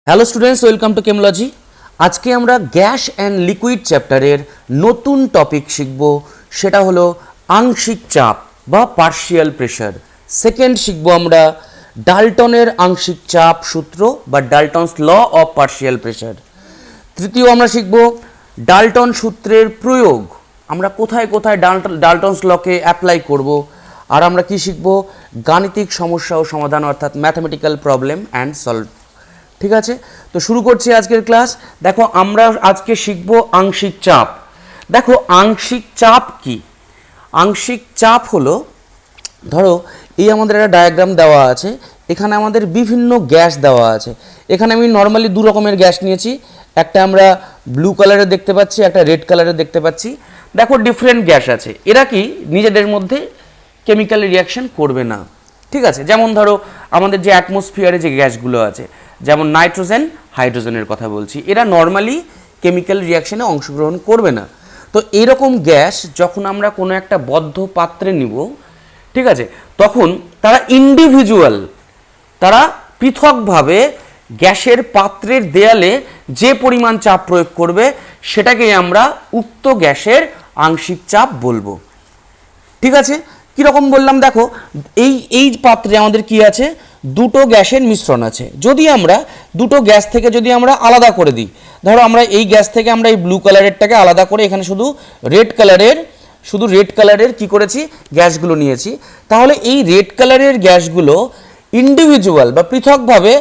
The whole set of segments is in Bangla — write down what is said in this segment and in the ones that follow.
Hello students, welcome to Chemology. আজকে আমরা গ্যাস অ্যান্ড লিকুইড চ্যাপ্টারের নতুন টপিক শিখব, সেটা হলো আংশিক চাপ বা পার্শিয়াল প্রেশার। সেকেন্ড শিখব আমরা ডাল্টনের আংশিক চাপ সূত্র বা ডাল্টনস ল অফ পার্শিয়াল প্রেশার। তৃতীয় আমরা শিখব ডাল্টন সূত্রের প্রয়োগ, আমরা কোথায় কোথায় ডাল্টনস লকে অ্যাপ্লাই করব। আর আমরা কি শিখব, গাণিতিক সমস্যা ও সমাধান, অর্থাৎ ম্যাথমেটিক্যাল প্রবলেম অ্যান্ড সলভ। ঠিক আছে, তো শুরু করছি আজকের ক্লাস। দেখো, আমরা আজকে শিখব আংশিক চাপ। দেখো, আংশিক চাপ কি? আংশিক চাপ হলো, ধরো এই আমাদের একটা ডায়াগ্রাম দেওয়া আছে, এখানে আমাদের বিভিন্ন গ্যাস দেওয়া আছে। এখানে আমি নর্মালি দু রকমের গ্যাস নিয়েছি, একটা আমরা ব্লু কালারের দেখতে পাচ্ছি, একটা রেড কালারের দেখতে পাচ্ছি। দেখো, ডিফারেন্ট গ্যাস আছে, এরা কি নিজেদের মধ্যে কেমিক্যাল রিয়াকশন করবে না। ঠিক আছে, যেমন ধরো আমাদের যে অ্যাটমসফিয়ারে যে গ্যাসগুলো আছে, যেমন নাইট্রোজেন, হাইড্রোজেনের কথা বলছি, এরা নর্মালি কেমিক্যাল রিয়াকশনে অংশগ্রহণ করবে না। তো এরকম গ্যাস যখন আমরা কোনো একটা বদ্ধ পাত্রে নিব, ঠিক আছে, তখন তারা ইন্ডিভিজুয়াল, তারা পৃথকভাবে গ্যাসের পাত্রের দেয়ালে যে পরিমাণ চাপ প্রয়োগ করবে, সেটাকে আমরা উক্ত গ্যাসের আংশিক চাপ বলবো। ঠিক আছে, কীরকম বললাম? দেখো, এই পাত্রে আমাদের কি আছে, দুটো গ্যাসের মিশ্রণ আছে। যদি আমরা দুটো গ্যাস থেকে যদি আমরা আলাদা করে দিই, ধরো আমরা এই গ্যাস থেকে আমরা এই ব্লু কালারেরটাকে আলাদা করে এখানে শুধু রেড কালারের কি করেছি, গ্যাসগুলো নিয়েছি, তাহলে এই রেড কালারের গ্যাসগুলো ইন্ডিভিজুয়াল বা পৃথকভাবে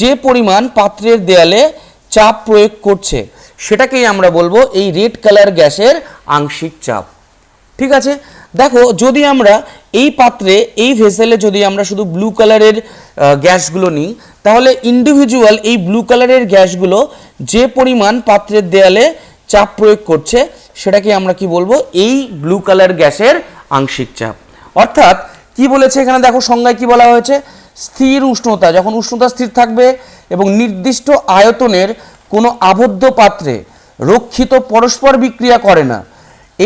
যে পরিমাণ পাত্রের দেয়ালে চাপ প্রয়োগ করছে, সেটাকেই আমরা বলবো এই রেড কালার গ্যাসের আংশিক চাপ। ঠিক আছে, দেখো, যদি আমরা এই পাত্রে, এই ভেসেলে যদি আমরা শুধু ব্লু কালারের গ্যাসগুলো নিই, তাহলে ইন্ডিভিজুয়াল এই ব্লু কালারের গ্যাসগুলো যে পরিমাণ পাত্রের দেয়ালে চাপ প্রয়োগ করছে, সেটাকে আমরা কি বলবো, এই ব্লু কালার গ্যাসের আংশিক চাপ। অর্থাৎ কি বলেছে এখানে, দেখো সংজ্ঞায় কি বলা হয়েছে, স্থির উষ্ণতা, যখন উষ্ণতা স্থির থাকবে এবং নির্দিষ্ট আয়তনের কোনো আবদ্ধ পাত্রে রক্ষিত পরস্পর বিক্রিয়া করে না,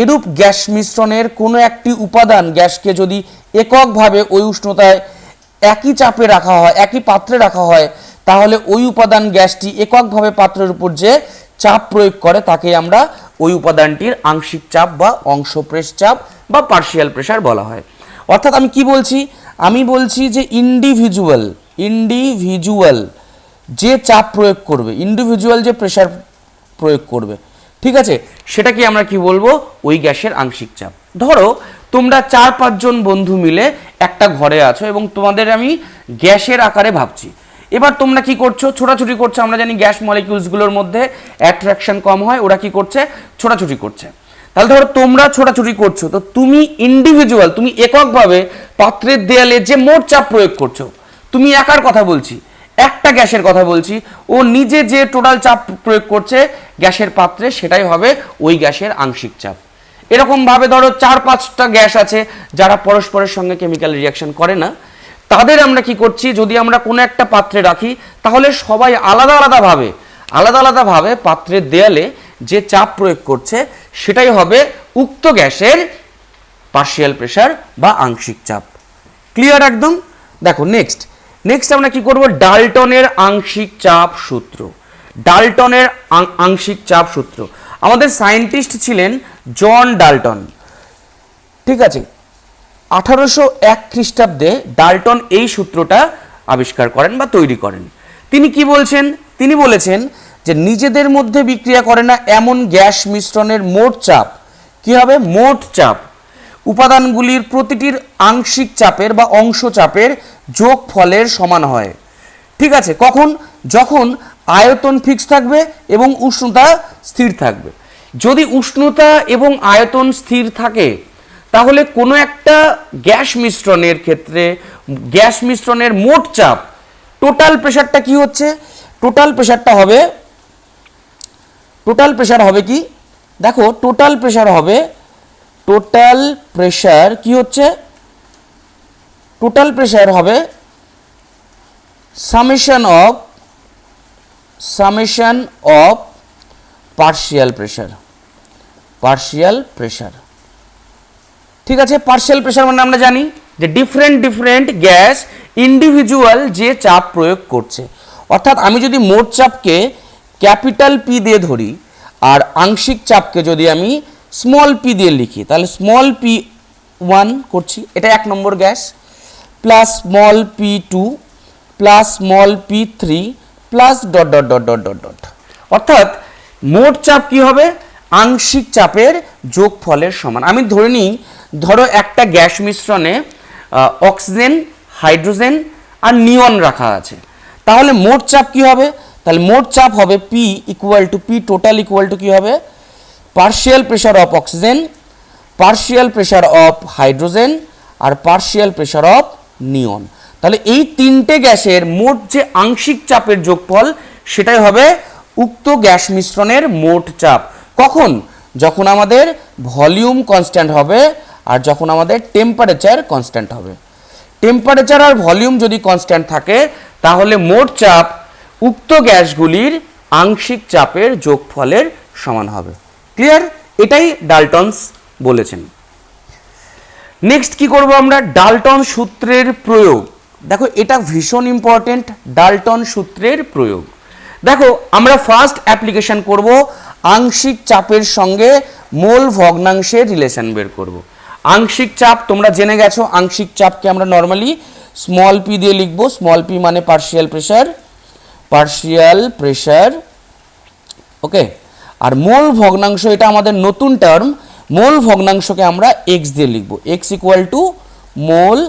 এরূপ গ্যাস মিশ্রণের কোনো একটি উপাদান গ্যাসকে যদি এককভাবে ওই উষ্ণতায় একই চাপে রাখা হয়, একই পাত্রে রাখা হয়, তাহলে ওই উপাদান গ্যাসটি এককভাবে পাত্রের উপর যে চাপ প্রয়োগ করে, তাকে আমরা ওই উপাদানটির আংশিক চাপ বা অংশপ্রেশ চাপ বা পার্শিয়াল প্রেশার বলা হয়। অর্থাৎ আমি কি বলছি, আমি বলছি যে ইন্ডিভিজুয়াল যে চাপ প্রয়োগ করবে, ইন্ডিভিজুয়াল যে প্রেশার প্রয়োগ করবে, ঠিক আছে, সেটাকে আমরা কি বলবো, ওই গ্যাসের আংশিক চাপ। ধরো তোমরা 4-5 জন বন্ধু মিলে একটা ঘরে আছো এবং তোমাদের আমি গ্যাসের আকারে ভাবছি। এবার তোমরা কি করছো, ছোটাছুটি করছো। আমরা জানি গ্যাস মলিকিউলসগুলোর মধ্যে অ্যাট্রাকশন কম হয়, ওরা কি করছে, ছোটাছুটি করছে। তাহলে ধরো তোমরা ছোটাছুটি করছো, তো তুমি ইন্ডিভিজুয়াল, তুমি এককভাবে পাত্রের দেয়ালে যে মোট চাপ প্রয়োগ করছো, তুমি একার কথা বলছি, একটা গ্যাসের কথা বলছি, ও নিজে যে টোটাল চাপ প্রয়োগ করছে গ্যাসের পাত্রে, সেটাই হবে ওই গ্যাসের আংশিক চাপ। এরকম ভাবে ধরো 4-5টা গ্যাস আছে যারা পরস্পরের সঙ্গে কেমিক্যাল রিয়াকশন করে না, তাদের আমরা কি করছি, যদি আমরা কোনো একটা পাত্রে রাখি, তাহলে সবাই আলাদা আলাদাভাবে পাত্রের দেয়ালে যে চাপ প্রয়োগ করছে, সেটাই হবে উক্ত গ্যাসের পার্শিয়াল প্রেশার বা আংশিক চাপ। ক্লিয়ার একদম? দেখো, নেক্সট আমরা কি করব, ডাল্টনের আংশিক চাপ সূত্র। ডাল্টনের আংশিক চাপ সূত্র, আমাদের সায়েন্টিস্ট ছিলেন জন ডাল্টন। ঠিক আছে, 1801 খ্রিস্টাব্দে ডাল্টন এই সূত্রটা আবিষ্কার করেন বা তৈরি করেন। তিনি কি বলছেন, তিনি বলেছেন যে নিজেদের মধ্যে বিক্রিয়া করে না এমন গ্যাস মিশ্রণের মোট চাপ কি হবে, মোট চাপ উপাদানগুলির প্রতিটির আংশিক চাপের বা অংশ চাপের যোগফলের সমান হয়। ঠিক আছে, কখন, যখন আয়তন ফিক্স থাকবে এবং উষ্ণতা স্থির থাকবে। যদি উষ্ণতা এবং আয়তন স্থির থাকে, তাহলে কোনো একটা গ্যাস মিশ্রণের ক্ষেত্রে গ্যাস মিশ্রণের মোট চাপ, টোটাল প্রেশারটা কি হচ্ছে, টোটাল প্রেশার হবে কি, দেখো টোটাল প্রেশার কি হচ্ছে, টোটাল প্রেশার হবে সামেশন অফ পার্শিয়াল প্রেশার। ঠিক আছে, পার্শিয়াল প্রেশার মানে আমরা জানি যে ডিফারেন্ট গ্যাস ইন্ডিভিজুয়াল যে চাপ প্রয়োগ করছে, অর্থাৎ আমি যদি মোট চাপকে ক্যাপিটাল পি দিয়ে ধরি আর আংশিক চাপকে যদি আমি স্মল পি দিয়ে লিখি, তাহলে স্মল পি 1 করছি, এটা 1 নম্বর gas, plus small P 2 plus small P 3 plus dot dot dot dot dot dot. অর্থাৎ মোট চাপ কি হবে? আংশিক চাপের যোগফলের সমান। আমি ধরে নিই, ধরো একটা গ্যাস মিশ্রণে অক্সিজেন, হাইড্রোজেন আর নিয়ন রাখা আছে, তাহলে মোট চাপ কি হবে? তাহলে মোট চাপ হবে P equal to P total equal to কি হবে? Partial pressure of oxygen, partial pressure of hydrogen আর পার্শিয়াল প্রেশার অফ নিয়ন। তাহলে এই তিনটে গ্যাসের মোট যে আংশিক চাপের যোগফল সেটাই হবে উক্ত গ্যাস মিশ্রণের মোট চাপ। কখন? যখন আমাদের ভলিউম কনস্ট্যান্ট হবে আর যখন আমাদের টেম্পারেচার কনস্ট্যান্ট হবে। টেম্পারেচার আর ভলিউম যদি কনস্ট্যান্ট থাকে তাহলে মোট চাপ উক্ত গ্যাসগুলির আংশিক চাপের যোগফলের সমান হবে। ক্লিয়ার? এটাই ডাল্টনস বলেছেন। নেক্সট কি করব আমরা? ডাল্টন সূত্রের প্রয়োগ। দেখো এটা ভীষণ ইম্পর্টেন্ট, ডাল্টন সূত্রের প্রয়োগ। দেখো আমরা ফার্স্ট অ্যাপ্লিকেশন করব আংশিক চাপের সঙ্গে মোল ভগ্নাংশের রিলেশন বের করব। আংশিক চাপ তোমরা জেনে গেছো, আংশিক চাপকে আমরা নর্মালি স্মল পি দিয়ে লিখব। স্মল পি মানে পার্শিয়াল প্রেশার, পার্শিয়াল প্রেশার, ওকে। আর মোল ভগ্নাংশ এটা আমাদের নতুন টার্ম, মোল ভগ্নাংশকে আমরা এক্স দিয়ে লিখব। X equal to mole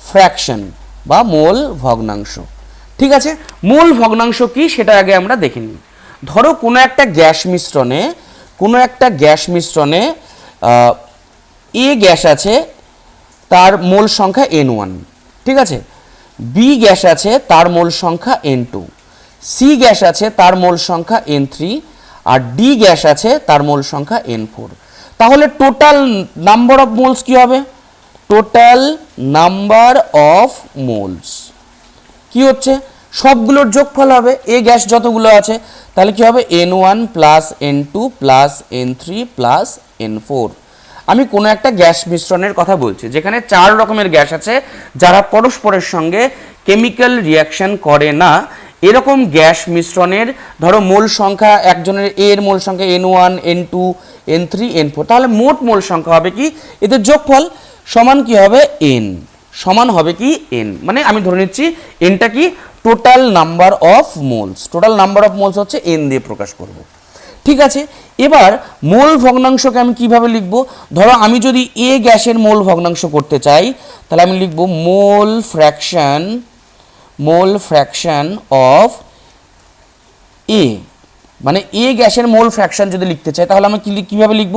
fraction বা মোল ভগ্নাংশ। ঠিক আছে, মোল ভগ্নাংশ কি সেটা আগে আমরা দেখে নিই। ধরো কোনো একটা গ্যাস মিশ্রণে এ গ্যাস আছে, তার মোল সংখ্যা N1, ঠিক আছে। বি গ্যাস আছে, তার মোল সংখ্যা N2, সি গ্যাস আছে, তার মোল সংখ্যা N3 আর ডি গ্যাস আছে, তার মোল সংখ্যা N4। তাহলে টোটাল নাম্বার অফ মোলস কি হবে? টোটাল নাম্বার অফ মোলস কি হচ্ছে? সবগুলোর যোগফল হবে, এ গ্যাস যতগুলো আছে। তাহলে কি হবে? N1 plus N2 plus N3 plus N4। আমি কোনো একটা গ্যাস মিশ্রণের কথা বলছি যেখানে 4 রকমের গ্যাস আছে যারা পরস্পরের সঙ্গে কেমিক্যাল রিয়াকশন করে না। এরকম গ্যাস মিশ্রণের ধরো মোল সংখ্যা, একজনের এ এর মোল সংখ্যা N1 N2 N3 N4, তাহলে মোট মোল সংখ্যা হবে কি? এদের যোগফল সমান কি হবে? N সমান হবে কি? N মানে আমি ধরে নিচ্ছি Nটা কি? Total number of moles. Total number of moles হচ্ছে N দিয়ে প্রকাশ করব। ঠিক আছে, এবার মোল ভগ্নাংশকে আমি কিভাবে লিখব? ধরো আমি যদি এ গ্যাসের মোল ভগ্নাংশ করতে চাই তাহলে আমি লিখব মোল ফ্র্যাকশন অফ এ, মানে এ গ্যাসের মোল ফ্র্যাকশন যদি লিখতে চাই তাহলে আমি কিভাবে লিখব?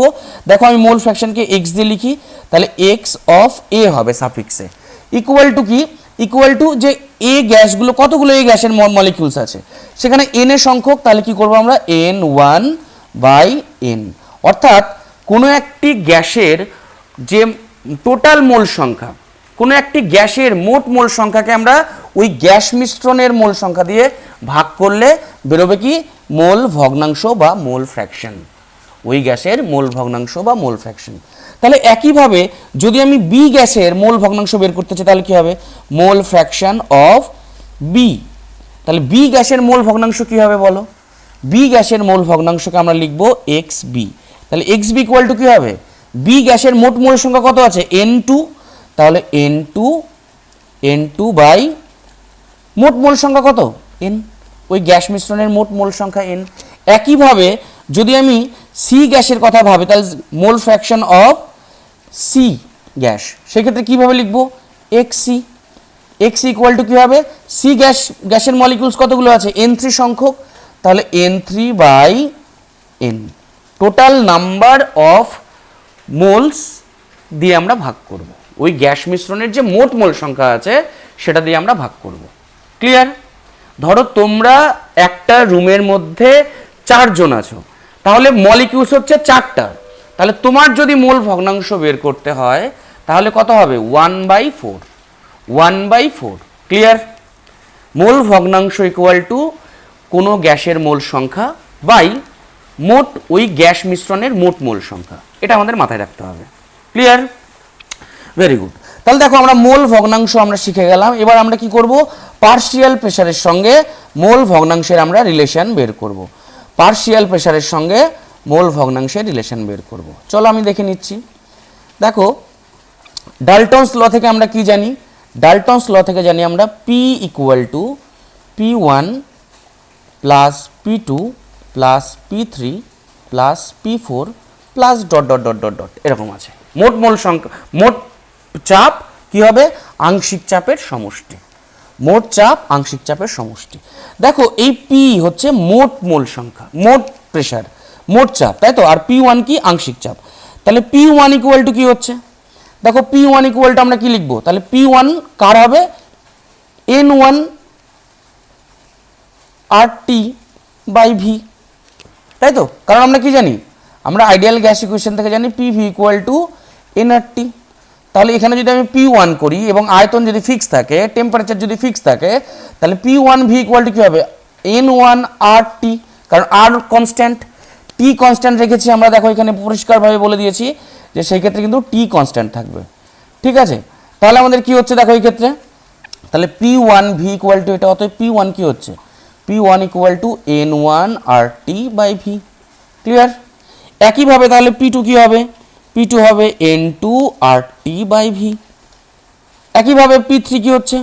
দেখো আমি মোল ফ্র্যাকশনকে এক্স দিয়ে লিখি, তাহলে এক্স অফ এ হবে সাফিক্সে, ইকুয়াল টু কি? ইকুয়াল টু যে এ গ্যাসগুলো, কতগুলো এ গ্যাসের মলিকিউলস আছে সেখানে এন এর সংখ্যক, তাহলে কি করব আমরা? N1 by N। অর্থাৎ কোনো একটি গ্যাসের যে টোটাল মোল সংখ্যা, কোনো একটি গ্যাসের মোট মোল সংখ্যাকে আমরা ওই গ্যাস মিশ্রণের মোল সংখ্যা দিয়ে ভাগ করলে বেরোবে কি? মোল ভগ্নাংশ বা মোল ফ্র্যাকশন। ওই গ্যাসের মোল ভগ্নাংশ বা মোল ফ্র্যাকশন। তাহলে একইভাবে যদি আমি বি গ্যাসের মোল ভগ্নাংশ বের করতে চাই তাহলে কি হবে? Mole fraction of B. তাহলে বি গ্যাসের মোল ভগ্নাংশ কি হবে বলো? বি গ্যাসের মোল ভগ্নাংশকে আমরা লিখব এক্স বি। তাহলে এক্স বি ইকুয়াল টু কি হবে? বি গ্যাসের মোট মোল সংখ্যা কত আছে? N2, তাহলে N2 বাই মোট মোল সংখ্যা কত? N, ওই গ্যাস মিশ্রণের মোট মোল সংখ্যা N। একইভাবে যদি আমি সি গ্যাসের কথা ভাবি তাহলে mole fraction of C gas, সেক্ষেত্রে কীভাবে লিখব? এক্সি। এক্সি ইকুয়াল টু কী হবে? সি গ্যাসের মলিকিউলস কতগুলো আছে? N3 সংখ্যক, তাহলে N3 by N। Total number of moles দিয়ে আমরা ভাগ করব, ওই গ্যাস মিশ্রণের যে মোট মোল সংখ্যা আছে সেটা দিয়ে আমরা ভাগ করব। ক্লিয়ার? ধরো তোমরা একটা রুমের মধ্যে 4 জন আছো, তাহলে মলিকিউলস হচ্ছে 4টা, তাহলে তোমার যদি মোল ভগ্নাংশ বের করতে হয় তাহলে কত হবে? 1/4। 1/4। ক্লিয়ার? মোল ভগ্নাংশ ইকুয়াল টু কোনো গ্যাসের মোল সংখ্যা বাই মোট ওই গ্যাস মিশ্রণের মোট মোল সংখ্যা, এটা আমাদের মাথায় রাখতে হবে। ক্লিয়ার? Very good. তাহলে দেখো আমরা মোল ভগ্নাংশ আমরা শিখে গেলাম। এবার আমরা কি করব, পার্শিয়াল প্রেসারের সঙ্গে মোল ভগ্নাংশের আমরা রিলেশন বের করব। পার্শিয়াল প্রেসারের সঙ্গে মোল ভগ্নাংশের রিলেশন বের করব। চলো আমি দেখে নিচ্ছি। দেখো ডাল্টনস ল থেকে আমরা কি জানি, ডাল্টনস ল থেকে জানি আমরা P equal two P1 plus P2 plus P3 plus P4 plus dot dot dot dot dot এরকম আছে। মোট মোল সংখ্যা, মোট চাপ কি হবে, আংশিক চাপের সমষ্টি। মোট চাপ আংশিক চাপের সমষ্টি। দেখো এই পি হচ্ছে মোট মোল সংখ্যা, মোট প্রেসার, মোট চাপ, তাই তো। আর P1 কি, আংশিক চাপ। তাহলে P1 ইকুয়াল টু কি হচ্ছে, দেখো P1 ইকুয়াল টু আমরা কি লিখবো, তাহলে P1 কার হবে, N1 RT বাই ভি, তাই তো। কারণ আমরা কি জানি, আমরা আইডিয়াল গ্যাস ইকুয়েশন থেকে জানি PV ইকুয়াল টু nRT। তাহলে এখানে যদি আমি P1 করি এবং আয়তন যদি ফিক্স থাকে, টেম্পারেচার যদি ফিক্স থাকে, তাহলে P1V ইকুয়াল টু কী হবে, N1 RT, কারণ R কনস্ট্যান্ট, T কনস্ট্যান্ট রেখেছি আমরা। দেখো এখানে পরিষ্কারভাবে বলে দিয়েছি যে সেই ক্ষেত্রে কিন্তু T কনস্ট্যান্ট থাকবে, ঠিক আছে। তাহলে আমাদের কি হচ্ছে দেখো এই ক্ষেত্রে, তাহলে P1V ইকুয়াল টু এটা, অতএব P1 কি হচ্ছে, P1 equal to N1 RT by V, clear. একইভাবে তাহলে P2 কি হবে, P2 হবে N2 RT বাই ভি। একইভাবে P3 কি হচ্ছে,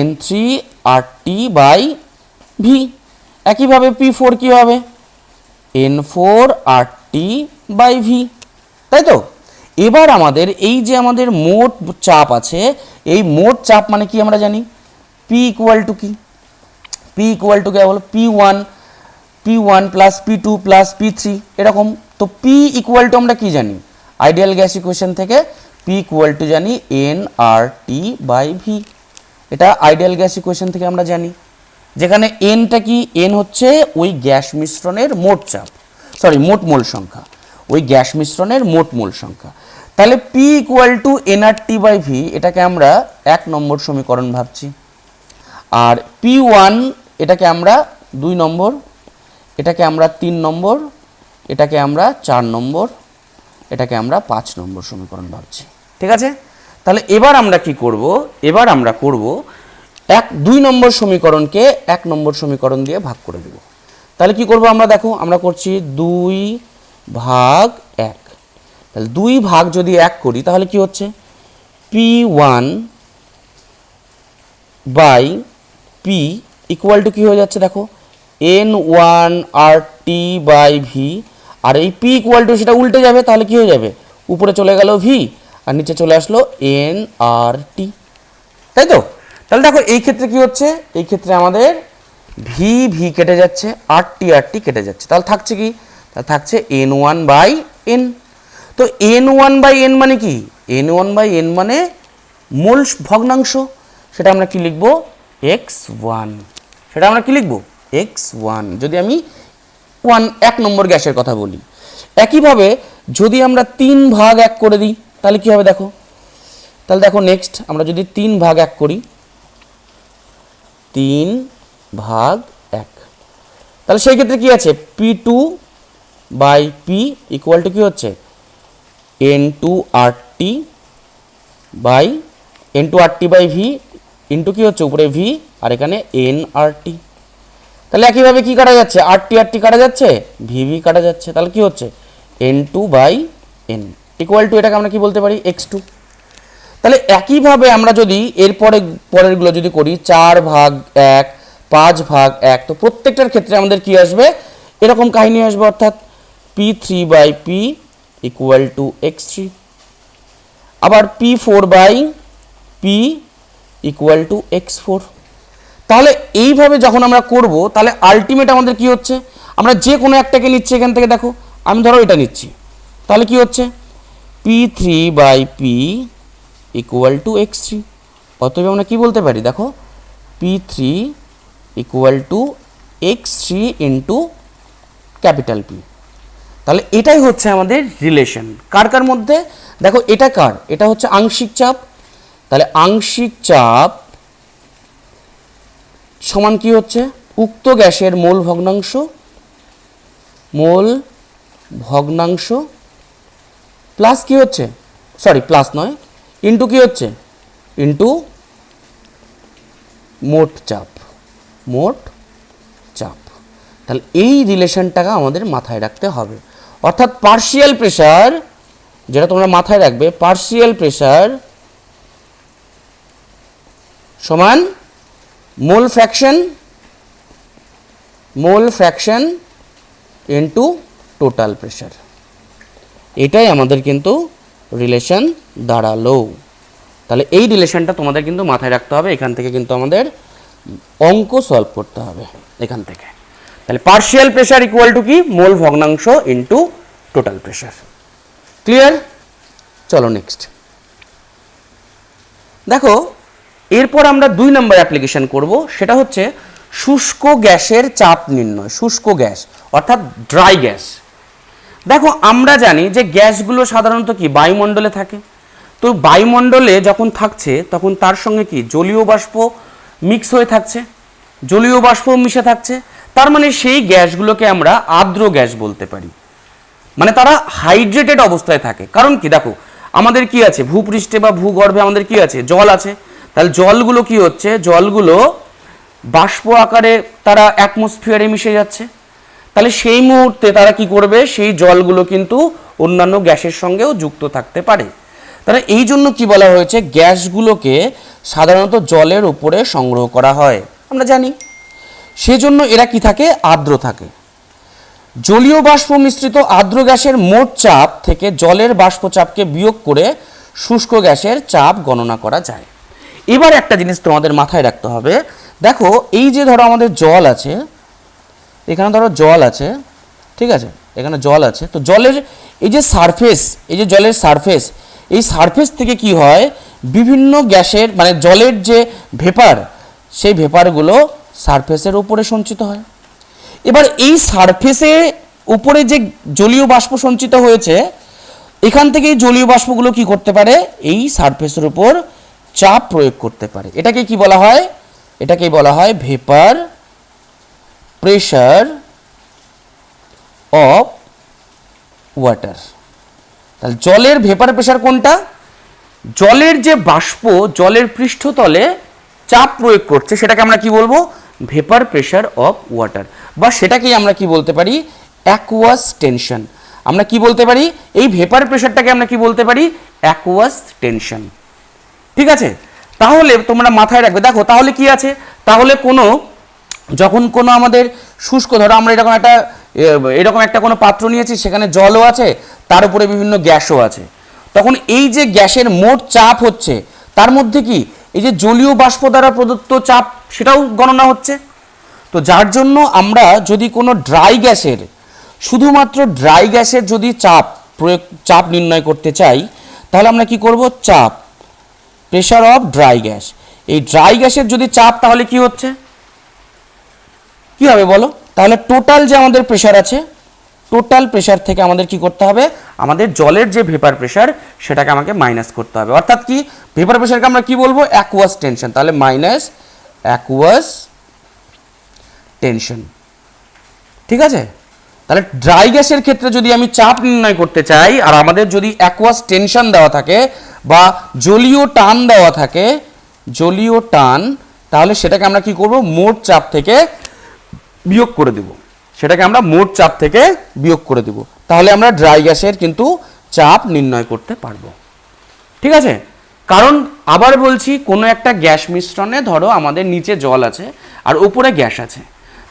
N3 RT বাই ভি। একইভাবে P4 কি হবে, N4 RT বাই ভি, তাই তো। এবার আমাদের এই যে আমাদের মোট চাপ আছে, এই মোট চাপ মানে কি আমরা জানি, P ইকুয়াল টু কি, P ইকুয়াল টু কে বলো, P1 plus P2 plus P3 এরকম। তো P ইকুয়াল টু আমরা কি জানি, আইডিয়াল গ্যাস ইকুয়েশন থেকে P ইকুয়াল টু জানি nRT বাই ভি। এটা আইডিয়াল গ্যাস ইকুয়েশন থেকে আমরা জানি, যেখানে nটা কি, n হচ্ছে ওই গ্যাস মিশ্রণের মোট চাপ, সরি মোট মোল সংখ্যা, ওই গ্যাস মিশ্রণের মোট মোল সংখ্যা। তাহলে P equal to nRT by V, এটাকে আমরা 1 নম্বর সমীকরণ ভাবছি। আর P1 এটাকে আমরা 2 নম্বর, এটাকে আমরা 3 নম্বর, এটাকে আমরা 4 নম্বর, এটাকে আমরা 5 নম্বর সমীকরণ ভাবছি, ঠিক আছে। তাহলে এবার আমরা কি করব, এবার আমরা করব 2 নম্বর সমীকরণকে 1 নম্বর সমীকরণ দিয়ে ভাগ করে দেব। তাহলে কি করব আমরা, দেখো আমরা করছি 2 ভাগ 1। তাহলে 2 ভাগ যদি 1 করি তাহলে কি হচ্ছে, P1 by P equal to কি হয়ে যাচ্ছে, দেখো N1 RT বাই ভি। আর এই P ইকুয়াল টু সেটা উল্টে যাবে, তাহলে কি হয়ে যাবে, উপরে চলে গেল V আর নিচে চলে আসলো nRT, তাই তো। তাহলে দেখো এই ক্ষেত্রে কি হচ্ছে, এই ক্ষেত্রে আমাদের V কেটে যাচ্ছে, RT কেটে যাচ্ছে, তাহলে থাকছে কি, তাহলে থাকছে N1 বাই N। তো N1 বাই N মানে কি, N1 বাই N মানে মোল ভগ্নাংশ, সেটা আমরা কি লিখবো, x1, সেটা আমরা কি লিখবো, x1, যদি আমি 1 নম্বর গ্যাসের কথা বলি। একইভাবে যদি আমরা 3 ভাগ 1 করে দিই তাহলে কি হবে, দেখো তাহলে দেখো নেক্সট আমরা যদি 3 ভাগ 1 করি, 3 ভাগ 1, তাহলে সেই ক্ষেত্রে কি আছে, P2 by P equal to কি হচ্ছে, N2 RT by V into কি হচ্ছে, উপরে V আর এখানে nRT। তাহলে একইভাবে কি কাটা যাচ্ছে, RT কাটা যাচ্ছে, VV কাটা যাচ্ছে, তাহলে কি হচ্ছে N2 by N equal to এটাকে আমরা কি বলতে পারি, x2। তাহলে একইভাবে আমরা যদি পরেরগুলো যদি করি 4 ভাগ 1, 5 ভাগ 1, তো প্রত্যেকটার ক্ষেত্রে আমাদের কি আসবে, এরকম কাহিনী আসবে, অর্থাৎ P3 by P equal two x3, আবার P4 by P equal two x4। তাহলে এইভাবে যখন আমরা করব তাহলে আলটিমেট আমাদের কি হচ্ছে, আমরা যে কোনো একটাকে নিচ্ছি এখান থেকে, দেখো আমি ধরো এটা নিচ্ছি, তাহলে কি হচ্ছে P3 by P equal two x3। অতএব আমরা কি বলতে পারি, দেখো P3 equal to x3 into capital P। তাহলে এটাই হচ্ছে আমাদের রিলেশন কার কার মধ্যে, দেখো এটা কার, এটা হচ্ছে আংশিক চাপ। তাহলে আংশিক চাপ সমান কি হচ্ছে, উক্ত গ্যাসের মোল ভগ্নাংশ প্লাস কি হচ্ছে, সরি প্লাস নয়, ইন্টু কি হচ্ছে, ইন্টু মোট চাপ, মোট চাপ। তাহলে এই রিলেশনটাকে আমাদের মাথায় রাখতে হবে। অর্থাৎ পার্শিয়াল প্রেশার, যেটা তোমরা মাথায় রাখবে, পার্শিয়াল প্রেশার সমান মোল ফ্র্যাকশন ইন্টু টোটাল প্রেশার। এটাই আমাদের কিন্তু রিলেশন দাঁড়ালো। তাহলে এই রিলেশনটা তোমাদের কিন্তু মাথায় রাখতে হবে। এখান থেকে কিন্তু আমাদের অঙ্ক সলভ করতে হবে এখান থেকে। তাহলে পার্শিয়াল প্রেশার ইকুয়াল টু কি, মোল ভগ্নাংশ ইন্টু টোটাল প্রেশার। ক্লিয়ার? চলো নেক্সট দেখো। এরপর আমরা 2 নম্বর অ্যাপ্লিকেশন করব, সেটা হচ্ছে শুষ্ক গ্যাসের চাপ নির্ণয়। শুষ্ক গ্যাস অর্থাৎ ড্রাই গ্যাস। দেখো আমরা জানি যে গ্যাসগুলো সাধারণত কি বায়ুমণ্ডলে থাকে। তো বায়ুমণ্ডলে যখন থাকছে তখন তার সঙ্গে কি জলীয় বাষ্প মিক্স হয়ে থাকছে, জলীয় বাষ্প মিশে থাকছে। তার মানে সেই গ্যাসগুলোকে আমরা আর্দ্র গ্যাস বলতে পারি, মানে তারা হাইড্রেটেড অবস্থায় থাকে। কারণ কি, দেখো আমাদের কি আছে, ভূপৃষ্ঠে বা ভূগর্ভে আমাদের কি আছে, জল আছে। তাহলে জলগুলো কি হচ্ছে, জলগুলো বাষ্প আকারে তারা অ্যাটমসফিয়ারে মিশে যাচ্ছে। তাহলে সেই মুহূর্তে তারা কি করবে, সেই জলগুলো কিন্তু অন্যান্য গ্যাসের সঙ্গেও যুক্ত থাকতে পারে। তাহলে এই জন্য কি বলা হয়েছে, গ্যাসগুলোকে সাধারণত জলের উপরে সংগ্রহ করা হয়, আমরা জানি। সেজন্য এরা কি থাকে, আর্দ্র থাকে। জলীয় বাষ্প মিশ্রিত আর্দ্র গ্যাসের মোট চাপ থেকে জলের বাষ্প চাপকে বিয়োগ করে শুষ্ক গ্যাসের চাপ গণনা করা যায়। এবার একটা জিনিস তোমাদের মাথায় রাখতে হবে। দেখো এই যে ধরো আমাদের জল আছে, এখানে ধরো জল আছে, ঠিক আছে, এখানে জল আছে। তো জলের এই যে সারফেস, এই যে জলের সারফেস, এই সারফেস থেকে কি হয়, বিভিন্ন গ্যাসের মানে জলের যে ভেপার, সেই ভেপারগুলো সারফেসের উপরে সঞ্চিত হয়। এবার এই সারফেসে উপরে যে জলীয় বাষ্প সঞ্চিত হয়েছে, এখান থেকে এই জলীয় বাষ্পগুলো কি করতে পারে, এই সারফেসের উপর চাপ প্রয়োগ করতে পারে। এটাকে কি বলা হয়, এটাকে বলা হয় ভেপার প্রেশার অফ ওয়াটার। তাহলে জলের ভেপার প্রেশার কোনটা, জলের যে বাষ্প জলের পৃষ্ঠতলে চাপ প্রয়োগ করছে, সেটাকে আমরা কি বলবো, ভেপার প্রেশার অফ ওয়াটার, বা সেটাকেই আমরা কি বলতে পারি, অ্যাকুয়াস টেনশন। আমরা কি বলতে পারি, এই ভেপার প্রেশারটাকে আমরা কি বলতে পারি, অ্যাকুয়াস টেনশন। ঠিক আছে? তাহলে তোমরা মাথায় রাখবে। দেখো তাহলে কি আছে, তাহলে যখন কোনো আমাদের শুষ্ক, ধরো আমরা এরকম একটা কোনো পাত্র নিয়েছি, সেখানে জলও আছে, তার উপরে বিভিন্ন গ্যাসও আছে। তখন এই যে গ্যাসের মোট চাপ হচ্ছে, তার মধ্যে কি এই যে জলীয় বাষ্প দ্বারা প্রদত্ত চাপ, সেটাও গণনা হচ্ছে। তো যার জন্য আমরা যদি কোনো ড্রাই গ্যাসের, শুধুমাত্র ড্রাই গ্যাসের যদি চাপ নির্ণয় করতে চাই, তাহলে আমরা কি করব, চাপ, প্রেশার অফ ড্রাই গ্যাস। এই ড্রাই গ্যাসের যদি চাপ, তাহলে কি হচ্ছে, কি হবে বলো, তাহলে টোটাল যে আমাদের প্রেশার আছে, টোটাল প্রেশার থেকে আমাদের কি করতে হবে, আমাদের জলের যে ভেপার প্রেশার, সেটাকে আমাকে মাইনাস করতে হবে। অর্থাৎ কি, ভেপার প্রেশারকে আমরা কি বলবো, অ্যাকুয়াস টেনশন। তাহলে মাইনাস অ্যাকুয়াস টেনশন। ঠিক আছে? তাহলে ড্রাই গ্যাসের ক্ষেত্রে যদি আমি চাপ নির্ণয় করতে চাই, আর আমাদের যদি অ্যাকুয়াস টেনশন দেওয়া থাকে বা জলীয় টান দেওয়া থাকে, জলীয় টান, তাহলে সেটাকে আমরা কি করব, মোট চাপ থেকে বিয়োগ করে দেব। সেটাকে আমরা মোট চাপ থেকে বিয়োগ করে দেব। তাহলে আমরা ড্রাই গ্যাসের কিন্তু চাপ নির্ণয় করতে পারবো। ঠিক আছে? কারণ আবার বলছি, কোনো একটা গ্যাস মিশ্রণে ধরো আমাদের নিচে জল আছে আর উপরে গ্যাস আছে,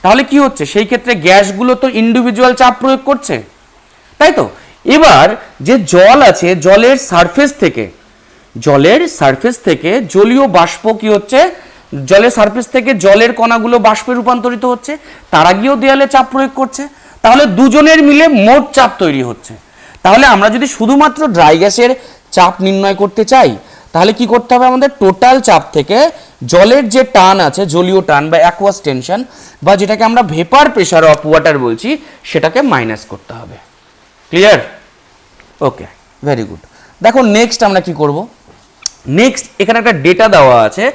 তাহলে কি হচ্ছে, সেই ক্ষেত্রে গ্যাসগুলো তো ইন্ডিভিজুয়াল চাপ প্রয়োগ করছে, তাই তো? এবার যে জল আছে, জলের সারফেস থেকে জলীয় বাষ্প কি হচ্ছে, জলের সারফেস থেকে জলের কণাগুলো বাষ্পে রূপান্তরিত হচ্ছে, তারা গিয়েও দেয়ালে চাপ প্রয়োগ করছে। তাহলে দুজনের মিলে মোট চাপ তৈরি হচ্ছে। তাহলে আমরা যদি শুধুমাত্র ড্রাই গ্যাসের চাপ নির্ণয় করতে চাই, তাহলে কি করতে হবে, আমাদের টোটাল চাপ থেকে জলের যে টান আছে, জলীয় টান বা অ্যাকুয়াস টেনশন, বা যেটাকে আমরা ভেপার প্রেশার অফ ওয়াটার বলছি, সেটাকে মাইনাস করতে হবে। ক্লিয়ার? ওকে, ভেরি গুড। দেখো নেক্সট আমরা কি করব, নেক্সট এখানে একটা ডেটা দেওয়া আছে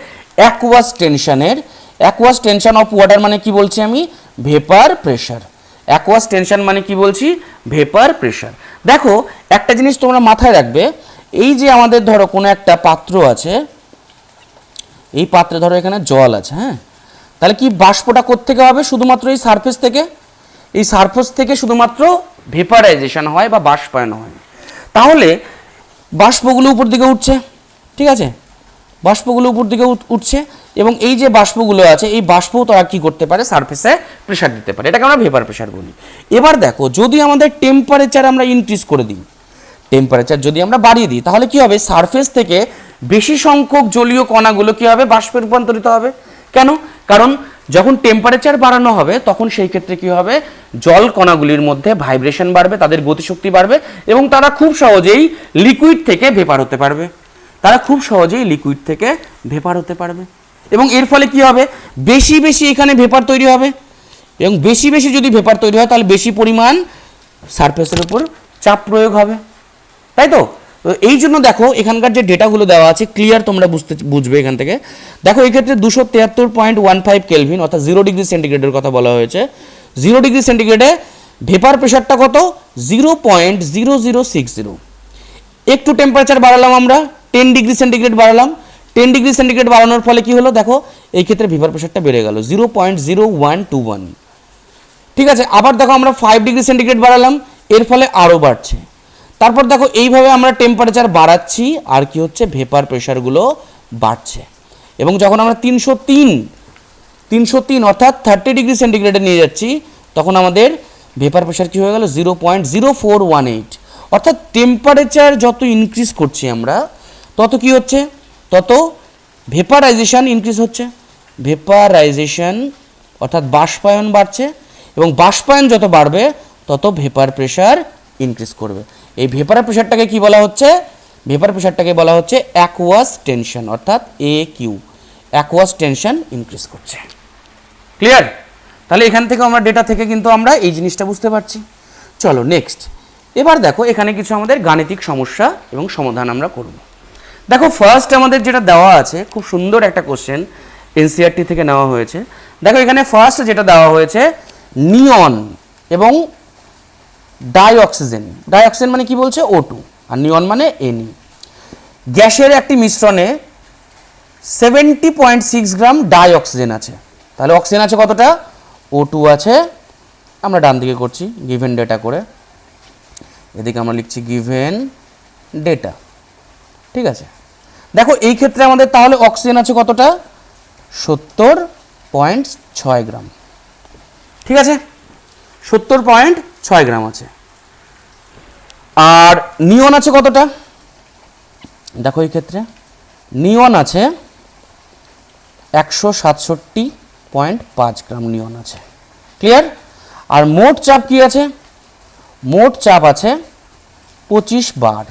অ্যাকুয়াস টেনশনের। অ্যাকুয়াস টেনশন অফ ওয়াটার মানে কি বলছি আমি, ভেপার প্রেশার। অ্যাকুয়াস টেনশন মানে কি বলছি, ভেপার প্রেশার। দেখো একটা জিনিস তোমরা মাথায় রাখবে, এই যে আমাদের ধরো কোনো একটা পাত্র আছে, এই পাত্রে ধরো এখানে জল আছে, হ্যাঁ, তাহলে কি বাষ্পটা কোত্থেকে হবে? শুধুমাত্র এই সারফেস থেকে। এই সারফেস থেকে শুধুমাত্র ভেপারাইজেশন হয় বা বাষ্পায়ন হয়। তাহলে বাষ্পগুলো উপর দিকে উঠছে, ঠিক আছে, বাষ্পগুলো উপর দিকে উঠছে, এবং এই যে বাষ্পগুলো আছে এই বাষ্প তারা কি করতে পারে? সারফেসে প্রেশার দিতে পারে, এটাকে আমরা ভেপার প্রেশার বলি। এবার দেখো, যদি আমাদের টেম্পারেচার আমরা ইনক্রিজ করে দিই, টেম্পারেচার যদি আমরা বাড়িয়ে দিই, তাহলে কি হবে? সারফেস থেকে বেশি সংখ্যক জলীয় কণাগুলো কি হবে? বাষ্পে রূপান্তরিত হবে। কেন? কারণ যখন টেম্পারেচার বাড়ানো হবে তখন সেই ক্ষেত্রে কি হবে? জল কণাগুলির মধ্যে ভাইব্রেশন বাড়বে, তাদের গতিশক্তি বাড়বে, এবং তারা খুব সহজেই লিকুইড থেকে ভেপার হতে পারবে। তারা খুব সহজেই লিকুইড থেকে ভেপার হতে পারবে, এবং এর ফলে কি হবে? বেশি বেশি এখানে ভেপার তৈরি হবে, এবং বেশি বেশি যদি ভেপার তৈরি হয় তাহলে বেশি পরিমাণ সারফেসের উপর চাপ প্রয়োগ হবে, তাই তো? তো এই জন্য দেখো এখানকার যে ডেটাগুলো দেওয়া আছে ক্লিয়ার তোমরা বুঝবে এখান থেকে। দেখো এক্ষেত্রে 273.15 কেলভিন অর্থাৎ 0 ডিগ্রি সেন্টিগ্রেডের কথা বলা হয়েছে। 0 ডিগ্রি সেন্টিগ্রেডে ভেপার প্রেশারটা কত? 0.0060। একটু টেম্পারেচার বাড়ালাম আমরা, 10 ডিগ্রি সেন্টিগ্রেড বাড়ালাম। 10 ডিগ্রি সেন্টিগ্রেড বাড়ানোর ফলে কি হলো? দেখো এই ক্ষেত্রে ভেপার প্রেশারটা বেড়ে গেল 0.0121। ঠিক আছে, আবার দেখো আমরা 5 ডিগ্রি সেন্টিগ্রেড বাড়ালাম, এর ফলে আরও বাড়ছে। তারপর দেখো এইভাবে আমরা টেম্পারেচার বাড়াচ্ছি আর কি হচ্ছে? ভেপার প্রেশারগুলো বাড়ছে। এবং যখন আমরা 303 অর্থাৎ 30 ডিগ্রি সেন্টিগ্রেডে নিয়ে যাচ্ছি তখন আমাদের ভেপার প্রেশার কী হয়ে গেল? 0.0418। অর্থাৎ টেম্পারেচার যত ইনক্রিজ করছি আমরা তত কি হচ্ছে? তত ভেপারাইজেশন ইনক্রিজ হচ্ছে। ভেপারাইজেশন অর্থাৎ বাষ্পায়ন বাড়ছে, এবং বাষ্পায়ন যত বাড়বে তত ভেপার প্রেশার ইনক্রিজ করবে। এই ভেপার প্রেশারটাকে কি বলা হচ্ছে? ভেপার প্রেশারটাকে বলা হচ্ছে অ্যাকুয়াস টেনশন, অর্থাৎ AQ, অ্যাকুয়াস টেনশন ইনক্রিজ করছে। ক্লিয়ার? তাহলে এখান থেকে আমরা ডেটা থেকে কিন্তু আমরা এই জিনিসটা বুঝতে পারছি। চলো নেক্সট। এবার দেখো এখানে কিছু আমাদের গাণিতিক সমস্যা এবং সমাধান আমরা করব। দেখো ফার্স্ট আমাদের যেটা দেওয়া আছে, খুব সুন্দর একটা কোশ্চেন, NCERT থেকে নেওয়া হয়েছে। দেখো এখানে ফার্স্ট যেটা দেওয়া হয়েছে নিয়ন এবং ডাইঅক্সিজেন। ডাইঅক্সিজেন মানে কি বলছে? O2, আর নিয়ন মানে Ne। গ্যাসের একটি মিশ্রণে 70.6 গ্রাম ডাইঅক্সিজেন আছে। তাহলে অক্সিজেন আছে কতটা? O2 আছে, আমরা ডান দিকে করছি গিভেন ডেটা করে, এদিকে আমরা লিখছি গিভেন ডেটা। ঠিক আছে, দেখো এই ক্ষেত্রে আমাদের তাহলে অক্সিজেন আছে কতটা? 70.6 গ্রাম। ঠিক আছে, 70.6 গ্রাম আছে। আর নিয়ন আছে কতটা? দেখো এই ক্ষেত্রে নিয়ন আছে 167.5 গ্রাম নিয়ন আছে। ক্লিয়ার? আর মোট চাপ কি আছে? মোট চাপ আছে 25 বার।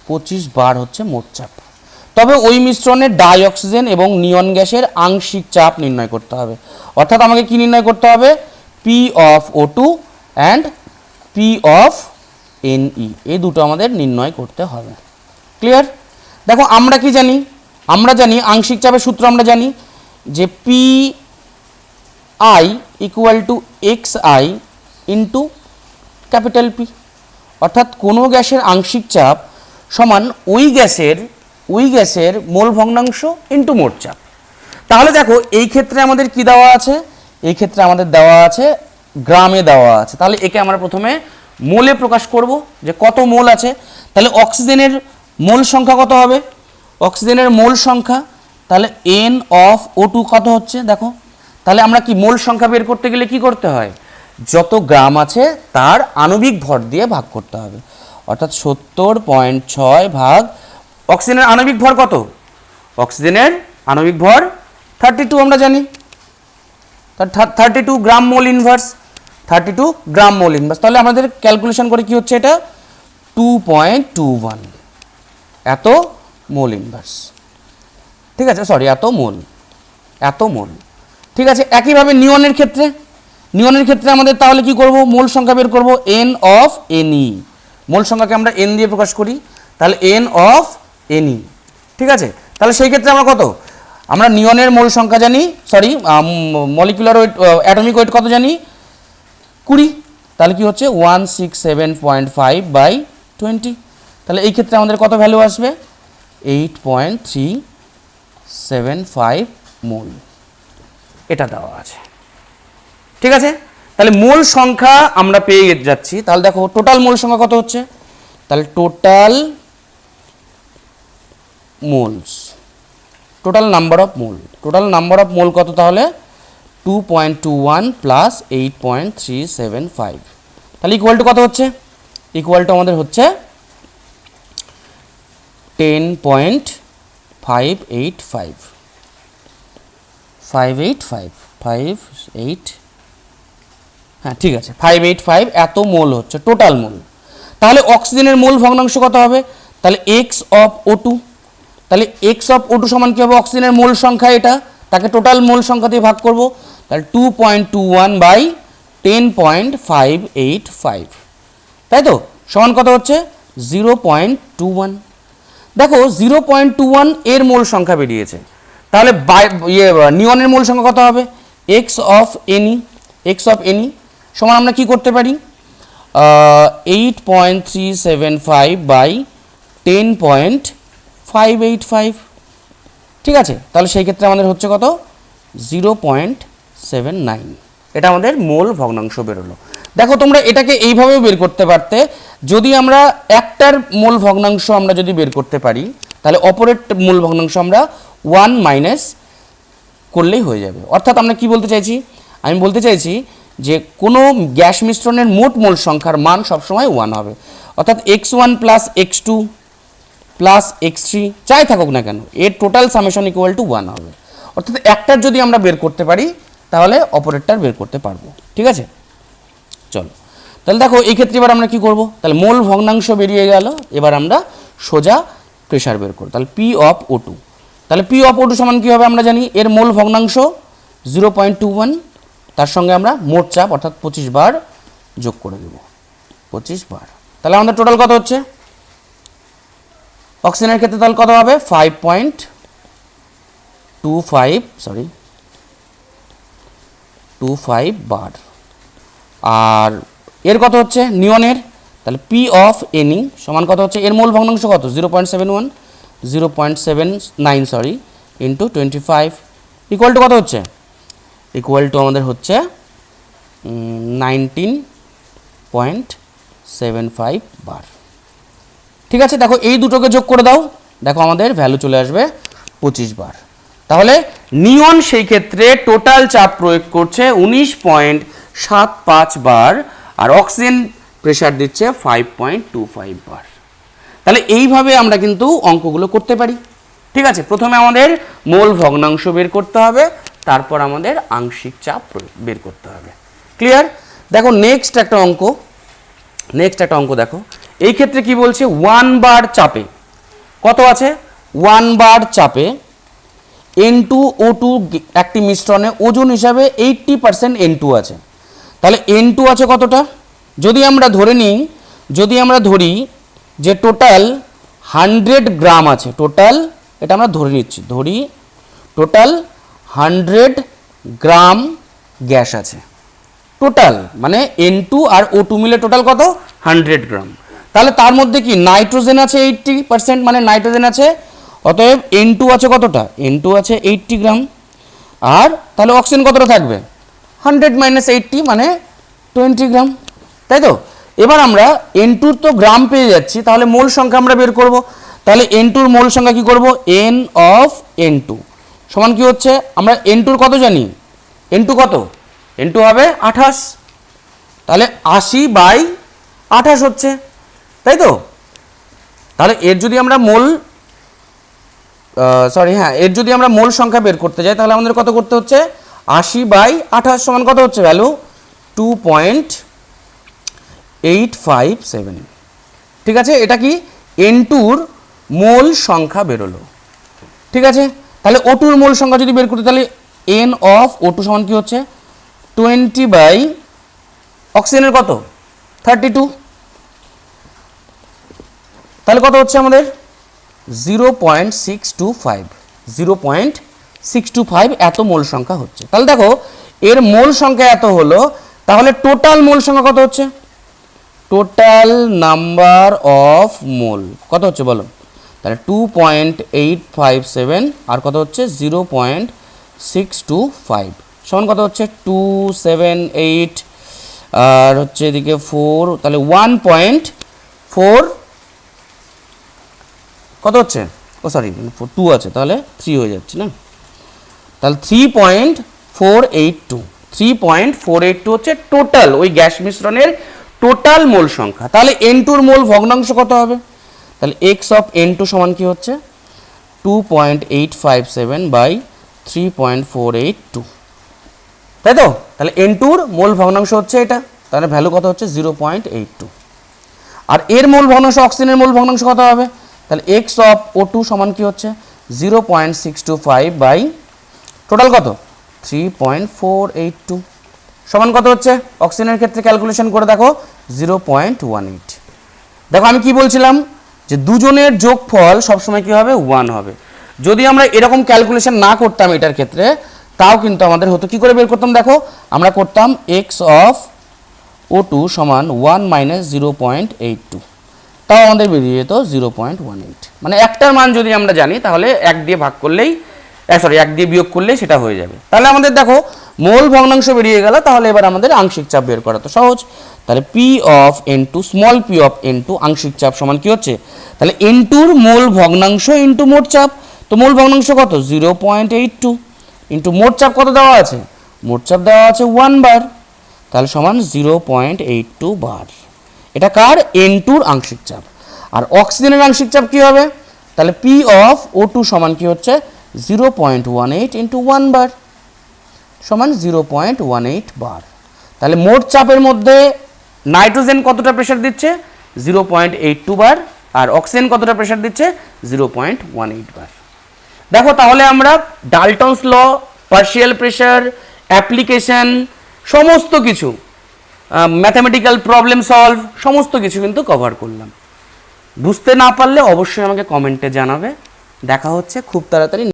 25 বার হচ্ছে মোট চাপ। তবে ওই মিশ্রণে ডাইঅক্সিজেন এবং নিয়ন গ্যাসের আংশিক চাপ নির্ণয় করতে হবে। অর্থাৎ আমাকে কি নির্ণয় করতে হবে? P of O2 and P of Ne, এই দুটো আমাদের নির্ণয় করতে হবে। ক্লিয়ার? দেখো আমরা কি জানি? আমরা জানি আংশিক চাপের সূত্র আমরা জানি যে PI equal to XI into capital P। অর্থাৎ কোনো গ্যাসের আংশিক চাপ সমান ওই গ্যাসের মোল ভগ্নাংশ ইন্টু মোট চাপ। তাহলে দেখো এই ক্ষেত্রে আমাদের কি দেওয়া আছে? এই ক্ষেত্রে আমাদের দেওয়া আছে গ্রামে দেওয়া আছে। তাহলে একে আমরা প্রথমে মোলে প্রকাশ করব যে কত মোল আছে। তাহলে অক্সিজেনের মোল সংখ্যা কত হবে? অক্সিজেনের মোল সংখ্যা তাহলে N of O2 কত হচ্ছে? দেখো তাহলে আমরা কি মোল সংখ্যা বের করতে গেলে কি করতে হয়? যত গ্রাম আছে তার আণবিক ভর দিয়ে ভাগ করতে হবে। অর্থাৎ 70.6 ভাগ অক্সিজেনের আণবিক ভর কত? অক্সিজেনের আণবিক ভর 32 আমরা জানি, 32 গ্রাম মোল ইনভার্স, 32 গ্রাম মোল ইনভার্স। তাহলে আমাদের ক্যালকুলেশন করে কি হচ্ছে? এটা 2.21 এত মোল ইনভার্স। ঠিক আছে, সরি এত মোল। ঠিক আছে, একইভাবে নিয়নের ক্ষেত্রে আমাদের তাহলে কি করব? মোল সংখ্যা বের করব N of Ne। মোল সংখ্যাকে আমরা N দিয়ে প্রকাশ করি, তাহলে N of Ne। ঠিক আছে, তাহলে সেই ক্ষেত্রে আমরা কত? আমরা নিয়নের মোল সংখ্যা জানি, sorry molecular weight, atomic weight কত জানি? 20। তাহলে কি হচ্ছে 167.5/20। তাহলে এই ক্ষেত্রে আমাদের কত ভ্যালু আসবে 8.375 মোল, এটা দেওয়া আছে। ঠিক আছে, তাহলে মোল সংখ্যা আমরা পেয়ে যাচ্ছি। তাহলে দেখো টোটাল মোল সংখ্যা কত হচ্ছে, তাহলে total moles, total number of mole, total number of mole কত, তাহলে 2.21 প্লাস 8.375, তাহলে ইকুয়াল টু কত হচ্ছে, ইকুয়াল টু আমাদের হচ্ছে 10.585, 585, হ্যাঁ ঠিক আছে 585 এত মোল হচ্ছে টোটাল মোল। তাহলে অক্সিজেনের মোল ভগ্নাংশ কত হবে, তাহলে এক্স অফ O2, তাহলে এক্স অফ O2 সমান কী হবে, অক্সিজেনের মোল সংখ্যা এটা, তাকে টোটাল মোল সংখ্যা দিয়ে ভাগ করব, তাহলে 2.21 বাই 10.585, তাই তো সমান কত হচ্ছে 0.21। দেখো 0.21 এর মোল সংখ্যা বেরিয়েছে, তাহলে নিয়নের মোল সংখ্যা কত হবে, x of any, x of any সমান আমরা কি করতে পারি 8.375 বাই 10.585, ঠিক আছে, তাহলে সেই ক্ষেত্রে আমাদের হচ্ছে কত 0.79, এটা আমাদের মোল ভগ্নাংশ বেরোলো। দেখো তোমরা এটাকে এইভাবেও বের করতে পারতে, যদি আমরা একটার মোল ভগ্নাংশ আমরা যদি বের করতে পারি তাহলে অপরের মোল ভগ্নাংশ আমরা 1 মাইনাস করলেই হয়ে যাবে। অর্থাৎ আমরা কি বলতে চাইছি, আমি বলতে চাইছি যে কোনো গ্যাস মিশ্রণের মোট মোল সংখ্যার মান সবসময় 1 হবে, অর্থাৎ x1 plus x2 plus x3 যাই থাকুক না কেন এর টোটাল সামেশন ইকুয়াল টু 1 হবে। অর্থাৎ একটার যদি আমরা বের করতে পারি তাহলে অপরেরটার বের করতে পারবো। ঠিক আছে, চলো তাহলে দেখো এই ক্ষেত্রে এবার আমরা কি করব, তাহলে মোল ভগ্নাংশ বেরিয়ে গেল, এবার আমরা সোজা প্রেসার বের করব। তাহলে পি অফ O2, তাহলে পি অফ O2 সমান কী হবে, আমরা জানি এর মোল ভগ্নাংশ 0.21, তার সঙ্গে আমরা মোট চাপ অর্থাৎ 25 বার যোগ করে দেব, 25 বার। তাহলে আমাদের টোটাল কত হচ্ছে, অক্সিজেনের ক্ষেত্রে তাহলে কত হবে 5.25 বার, আর এর কত হচ্ছে নিয়নের, তাহলে পি অফ এনি সমান কত হচ্ছে, এর মোল ভগ্নাংশ কত 0.79 সরি ইন্টু 25 ইকুয়াল টু কত হচ্ছে, ইকুয়াল টু আমাদের হচ্ছে 19.75 বার। ঠিক আছে, দেখো এই দুটোকে যোগ করে দাও, দেখো আমাদের ভ্যালু চলে আসবে 25 বার। তাহলে নিয়ন সেই ক্ষেত্রে টোটাল চাপ প্রয়োগ করছে 19.75 বার, আর অক্সিজেন প্রেসার দিচ্ছে 5.25 বার। তাহলে এইভাবে আমরা কিন্তু অঙ্কগুলো করতে পারি। ঠিক আছে, প্রথমে আমাদের মোল ভগ্নাংশ বের করতে হবে, তারপর আমাদের আংশিক চাপ বের করতে হবে। ক্লিয়ার? দেখো নেক্সট একটা অঙ্ক দেখো, এই ক্ষেত্রে কি বলছে 1 বার চাপে কত আছে, 1 বার চাপে N2O2 একটি মিশ্রণে ওজন হিসাবে 80% N2 আছে। তাহলে N2 আছে কতটা, যদি আমরা ধরি যে টোটাল 100 গ্রাম আছে, টোটাল এটা আমরা ধরে নিচ্ছি, টোটাল 100 গ্রাম গ্যাস আছে, টোটাল মানে N2 আর O2 মিলে টোটাল কত 100 গ্রাম। তাহলে তার মধ্যে কি নাইট্রোজেন আছে 80%, মানে নাইট্রোজেন আছে, অতএব N2 আছে কতটা, N2 আছে 80 গ্রাম, আর তাহলে অক্সিজেন কতটা থাকবে 100 মাইনাস 80 মানে 20 গ্রাম, তাই তো। এবার আমরা N2 তো গ্রাম পেয়ে যাচ্ছি, তাহলে মোল সংখ্যা আমরা বের করব। তাহলে N2 মোল সংখ্যা কি করব, N অফ N2 সমান কি হচ্ছে, আমরা N2 কত জানি, N2 কত, N2 হবে 28, তাহলে 80/28 হচ্ছে, তাই তো। তাহলে এর যদি আমরা মোল সংখ্যা বের করতে যাই তাহলে আমাদের কত করতে হচ্ছে, 80/28 সমান কত হচ্ছে ভ্যালু 2.857। ঠিক আছে, এটা কি N2-র মোল সংখ্যা বেরোলো। ঠিক আছে, তাহলে O2-র মোল সংখ্যা যদি বের করতে, তাহলে N অফ O2 সমান কি হচ্ছে 20 বাই অক্সিজেনের কত 32, তাহলে কত হচ্ছে আমাদের 0.625 এত মোল সংখ্যা হচ্ছে। তাহলে দেখো এর মোল সংখ্যা এত হলো, তাহলে টোটাল মোল সংখ্যা কত হচ্ছে, টোটাল নাম্বার অফ মোল কত হচ্ছে বলো, তাহলে 2.857 আর কত হচ্ছে 0.625 সমান কত হচ্ছে 278 আর হচ্ছে এদিকে 4, তাহলে 1.4 কত হচ্ছে, ও সরি 2 আছে তাহলে 3 হয়ে যাচ্ছে না, তাহলে 3.482 হচ্ছে টোটাল ওই গ্যাস মিশ্রণের টোটাল মোল সংখ্যা। তাহলে N2 এর মোল ভগ্নাংশ কত হবে, তাহলে x অফ N2 সমান কি হচ্ছে 2.857 বাই 3.482, তাই তো। তাহলে N2 এর মোল ভগ্নাংশ হচ্ছে এটা, তাহলে ভ্যালু কত হচ্ছে 0.82। আর এর মোল ভগ্নাংশ অক্সিজেনের মোল ভগ্নাংশ কত হবে, তাহলে x অফ O2 সমান কি হচ্ছে 0.625 বাই টোটাল কত 3.482 সমান কত হচ্ছে, অক্সিজেনের ক্ষেত্রে ক্যালকুলেশন করে দেখো 0.18। দেখো আমি কি বলছিলাম যে দুজনের যোগফল সবসময় কি হবে 1 হবে। যদি আমরা এরকম ক্যালকুলেশন না করতাম এটার ক্ষেত্রে, তাও কিন্তু আমাদের হতো কি করে বের করতাম, দেখো আমরা করতাম x অফ O2 সমান 1 মাইনাস 0.82, তাও আমাদের বেরিয়ে যেত 0.18। মানে একটার মান যদি আমরা জানি তাহলে 1 দিয়ে ভাগ করলেই 1 দিয়ে বিয়োগ করলেই সেটা হয়ে যাবে। তাহলে আমাদের দেখো মোল ভগ্নাংশ বেরিয়ে গেল, তাহলে এবার আমাদের আংশিক চাপ বের করা তো সহজ। তাহলে P of N2 small p of N2 আংশিক চাপ সমান কি হচ্ছে, তাহলে N2 এর মোল ভগ্নাংশ ইনটু মোট চাপ, তো মোল ভগ্নাংশ কত 0.82 ইনটু মোট চাপ কত দেওয়া আছে, মোট চাপ দেওয়া আছে 1 বার, তাহলে সমান 0.82 বার। এটা কার N2 এর আংশিক চাপ। আর অক্সিজেনের আংশিক চাপ কি হবে, তাহলে P অফ O2 সমান কি হচ্ছে 0.18 ইন্টু 1 বার সমান 0.18 বার। তাহলে মোট চাপের মধ্যে নাইট্রোজেন কতটা প্রেসার দিচ্ছে 0.82 বার, আর অক্সিজেন কতটা প্রেসার দিচ্ছে 0.18 বার। দেখো তাহলে আমরা ডাল্টনস ল, পার্শিয়াল প্রেসার, অ্যাপ্লিকেশন, সমস্ত কিছু ম্যাথমেটিক্যাল প্রবলেম সলভ সমস্ত কিছু কিন্তু কভার করলাম। বুঝতে না পারলে অবশ্যই আমাকে কমেন্টে জানাবে। দেখা হচ্ছে খুব তাড়াতাড়ি।